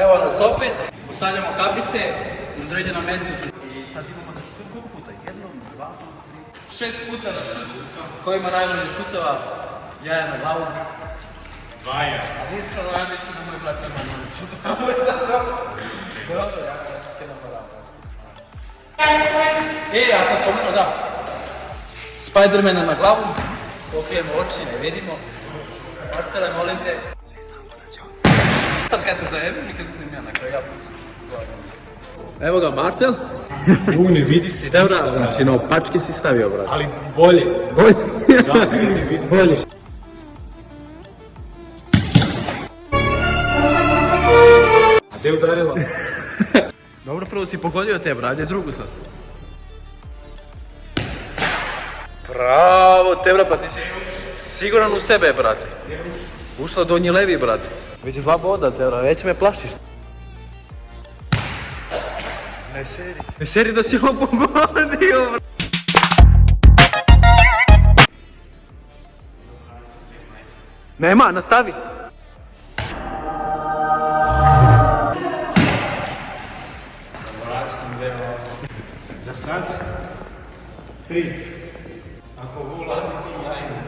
Evo nas opet, postavljamo kapice na određeno mjesto i sad imamo da se koliko puta, 1, 2, 3, 6 puta na šutu. Ko ima najbolje šutova, jaja na glavu. 2 ja. Ali iskreno ja mislim da moj brat ima najbolje šutova. Ovo je sad to. Dobro, ja ću skenam aparat. Ja sam spomenuo da. Spidermana na glavu, pokrijemo oči, ne vidimo. Marcele, molim te. Sad kad se zajebim, nikad budem ja na kraju. Evo ga Marcel. Ne vidi se. Dobra, znači na opačke si stavio, brate. Ali bolje. Bolje? Da, vidi se. Bolje. A gdje je udarila? Dobro, prvo si pogodio te, brate, drugu sad. Bravo, Tebra, pa ti si siguran u sebe, brate. Ušla donji levi, brate. Već 2 boda, Tebra, već me plašiš. Ne seri da si ovo pogodio, brate. Nema, nastavi. Za sad 3. Ako ulazi ti ja imam.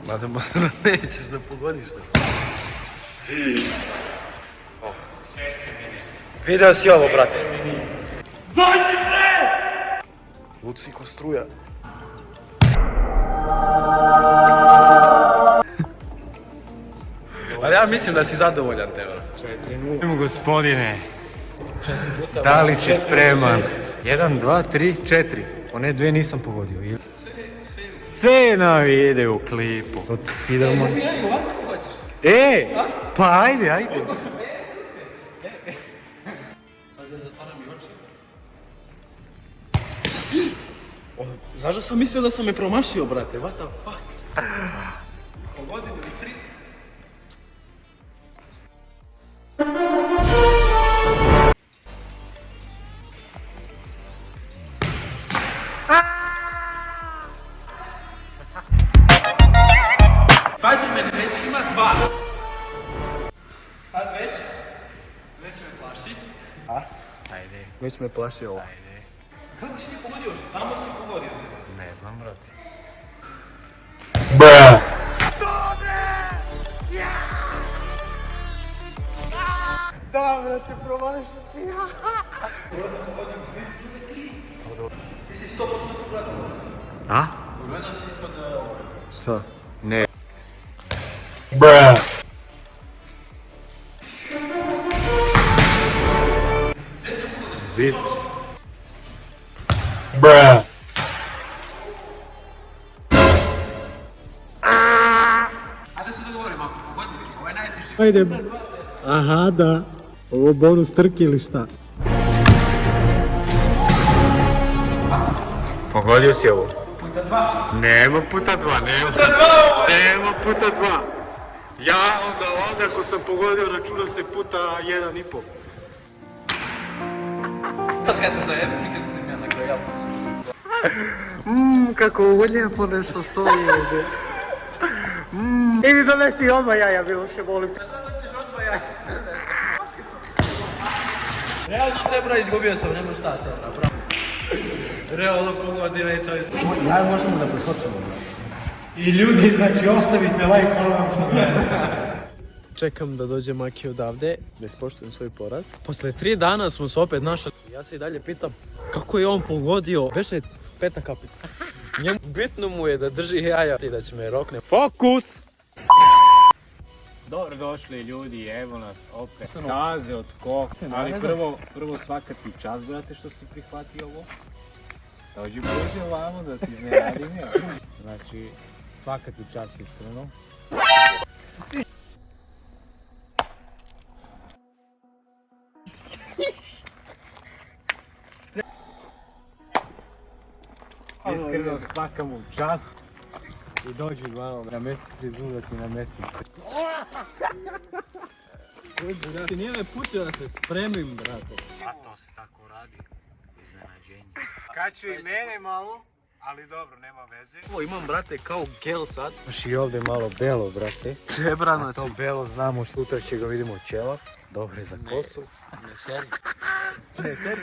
Brate, možda nećeš da pogodiš to. Sestre meni. Video si ovo, brate. Zadnji bre! Luci ko struja. Ali ja mislim da si zadovoljan, Tebra. 4-0. Gospodine, da li si spreman? 1, 2, 3, 4. One 2 nisam pogodio. Sve na vide u klipu. Od Spiderman. Pa ajde. Znaš da sam mislio da sam me promašio, brate, what the fuck? Pogodim li 3? Spiderman već ima 2. Sad već me plaši. Ajde. Već me plaši ovo. Ajde. Kako si ti pogodio? Tamo si pogodio. Ne znam, brate. Bra! Da, brate, promašio si. Ti si 100% pogledao. A? Pogledao si ispod... Šta? Ne. Bra! Zid. Bra! Ajde se dogovorimo, ako pogodili, ovo je najteži. Ajde. Aha, da. Ovo bonus trke ili šta? Pogodio si ovo? Puta 2. Nema puta 2, nema. Puta 2! Nema puta 2. Ja onda ako sam pogodio računa se puta 1,5. Sad kad se zajebim, nikad budem ja na kraju. Kako ovo lijepo nešto stoji ovdje. Idi donesi odmah jaja, Miloše, molim te. Realno Tebra izgubio sam, nema šta Tebra, bravo. Realno pogodio i to je... Ja možemo da preskočimo. I ljudi, znači, ostavite like, hvala vam što gledate. Čekam da dođe Maki odavde, da ispoštujem svoj poraz. Posle 3 dana smo se opet našli. Ja se i dalje pitam kako je on pogodio. Beše 5 kapica. Njemu bitno mu je da drži jaja i da će me rokne. Fokus! Dobro došli ljudi, evo nas opet. Staze od koka, ali prvo svaka ti čast, brate, što si prihvatio ovo. Dođi Bože ovamo da ti iznenadim ja. Znači, svaka ti čast iskreno. Iskreno svaka mu čast. I dođi malo na mesti frizuru da ti namesim. Ti nije me pustio da se spremim, brate. A to se tako radi. Iznenađenje. Kaču i mene malo, Ali dobro, nema veze. Ovo imam, brate, kao gel sad. Još i ovdje malo belo, brate. Cebra, znači. To belo znamo, sutra će ga vidimo ćelap. Dobre za kosu. Ne seri. Ne, seri.